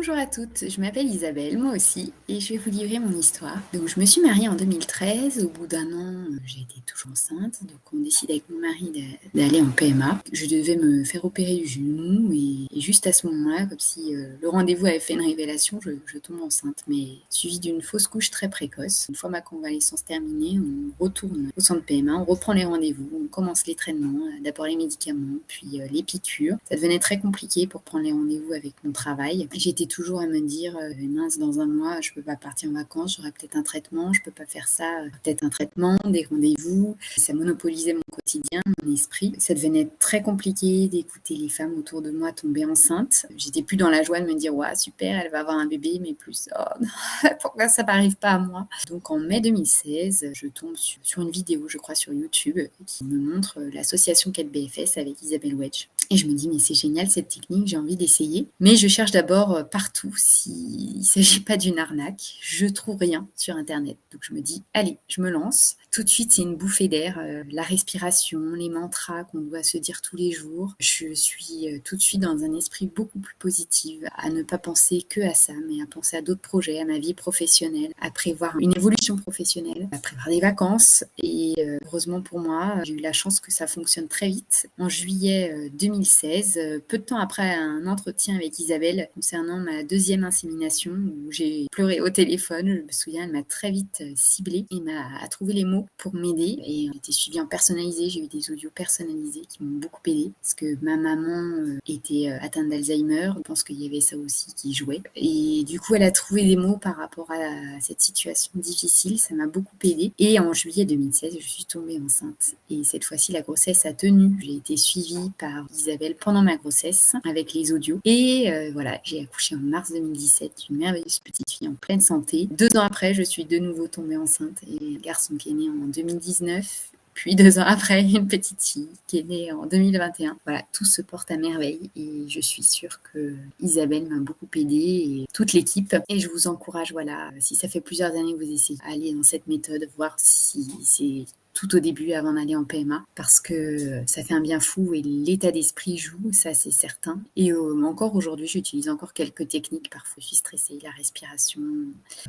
Bonjour à toutes, je m'appelle Isabelle, moi aussi, et je vais vous livrer mon histoire. Donc, je me suis mariée en 2013. Au bout d'un an, j'ai été toujours enceinte. Donc, on décide avec mon mari d'aller en PMA. Je devais me faire opérer du genou, et juste à ce moment-là, comme si le rendez-vous avait fait une révélation, je tombe enceinte, mais suivi d'une fausse couche très précoce. Une fois ma convalescence terminée, on retourne au centre PMA, on reprend les rendez-vous, on commence les traitements, d'abord les médicaments, puis les piqûres. Ça devenait très compliqué pour prendre les rendez-vous avec mon travail. J'étais toujours à me dire, mince, dans un mois, je peux pas partir en vacances, j'aurai peut-être un traitement, je peux pas faire ça, peut-être un traitement, des rendez-vous. Ça monopolisait mon quotidien, mon esprit. Ça devenait très compliqué d'écouter les femmes autour de moi tomber enceintes. J'étais plus dans la joie de me dire, ouais, super, elle va avoir un bébé, mais plus, oh non, pourquoi ça m'arrive pas à moi? Donc en mai 2016, je tombe sur une vidéo, je crois, sur YouTube, qui me montre l'association 4BFS avec Isabelle Wedge. Et je me dis, mais c'est génial cette technique, j'ai envie d'essayer. Mais je cherche d'abord partout s'il ne s'agit pas d'une arnaque. Je trouve rien sur Internet. Donc je me dis, allez, je me lance. Tout de suite, c'est une bouffée d'air, la respiration, les mantras qu'on doit se dire tous les jours. Je suis tout de suite dans un esprit beaucoup plus positif, à ne pas penser que à ça, mais à penser à d'autres projets, à ma vie professionnelle, à prévoir une évolution professionnelle, à prévoir des vacances. Et heureusement pour moi, j'ai eu la chance que ça fonctionne très vite. En juillet 2016, peu de temps après un entretien avec Isabelle concernant ma deuxième insémination, où j'ai pleuré au téléphone. Je me souviens, elle m'a très vite ciblée et m'a trouvé les mots pour m'aider. Et j'ai été suivie en personnalisé, j'ai eu des audios personnalisés qui m'ont beaucoup aidée, parce que ma maman était atteinte d'Alzheimer. Je pense qu'il y avait ça aussi qui jouait. Et du coup, elle a trouvé des mots par rapport à cette situation difficile. Ça m'a beaucoup aidée. Et en juillet 2016, je suis tombée enceinte. Et cette fois-ci, la grossesse a tenu. J'ai été suivie par Isabelle pendant ma grossesse avec les audios. Et voilà, j'ai accouché en mars 2017 d'une merveilleuse petite fille en pleine santé. 2 ans après, je suis de nouveau tombée enceinte et un garçon qui est né en 2019. Puis 2 ans après, une petite fille qui est née en 2021. Voilà, tout se porte à merveille et je suis sûre que Isabelle m'a beaucoup aidée et toute l'équipe. Et je vous encourage, voilà, si ça fait plusieurs années que vous essayez, à aller dans cette méthode, voir si c'est tout au début avant d'aller en PMA, parce que ça fait un bien fou et l'état d'esprit joue, ça c'est certain. Et encore aujourd'hui, j'utilise encore quelques techniques, parfois je suis stressée, la respiration.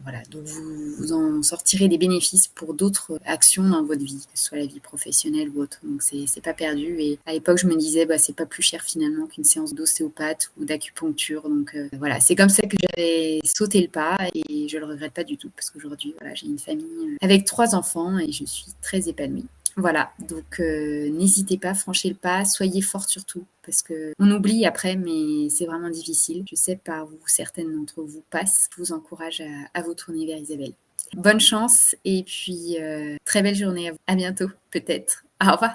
Voilà, donc vous en sortirez des bénéfices pour d'autres actions dans votre vie, que ce soit la vie professionnelle ou autre. Donc c'est pas perdu. Et à l'époque, je me disais, bah, c'est pas plus cher finalement qu'une séance d'ostéopathe ou d'acupuncture. Donc voilà, c'est comme ça que j'avais sauté le pas et je le regrette pas du tout, parce qu'aujourd'hui, voilà, j'ai une famille avec 3 enfants et je suis très épanouie. Voilà, donc n'hésitez pas, franchez le pas, soyez forte surtout, parce que on oublie après, mais c'est vraiment difficile. Je sais par où certaines d'entre vous passent. Je vous encourage à vous tourner vers Isabelle. Bonne chance et puis très belle journée à vous. À bientôt, peut-être. Au revoir.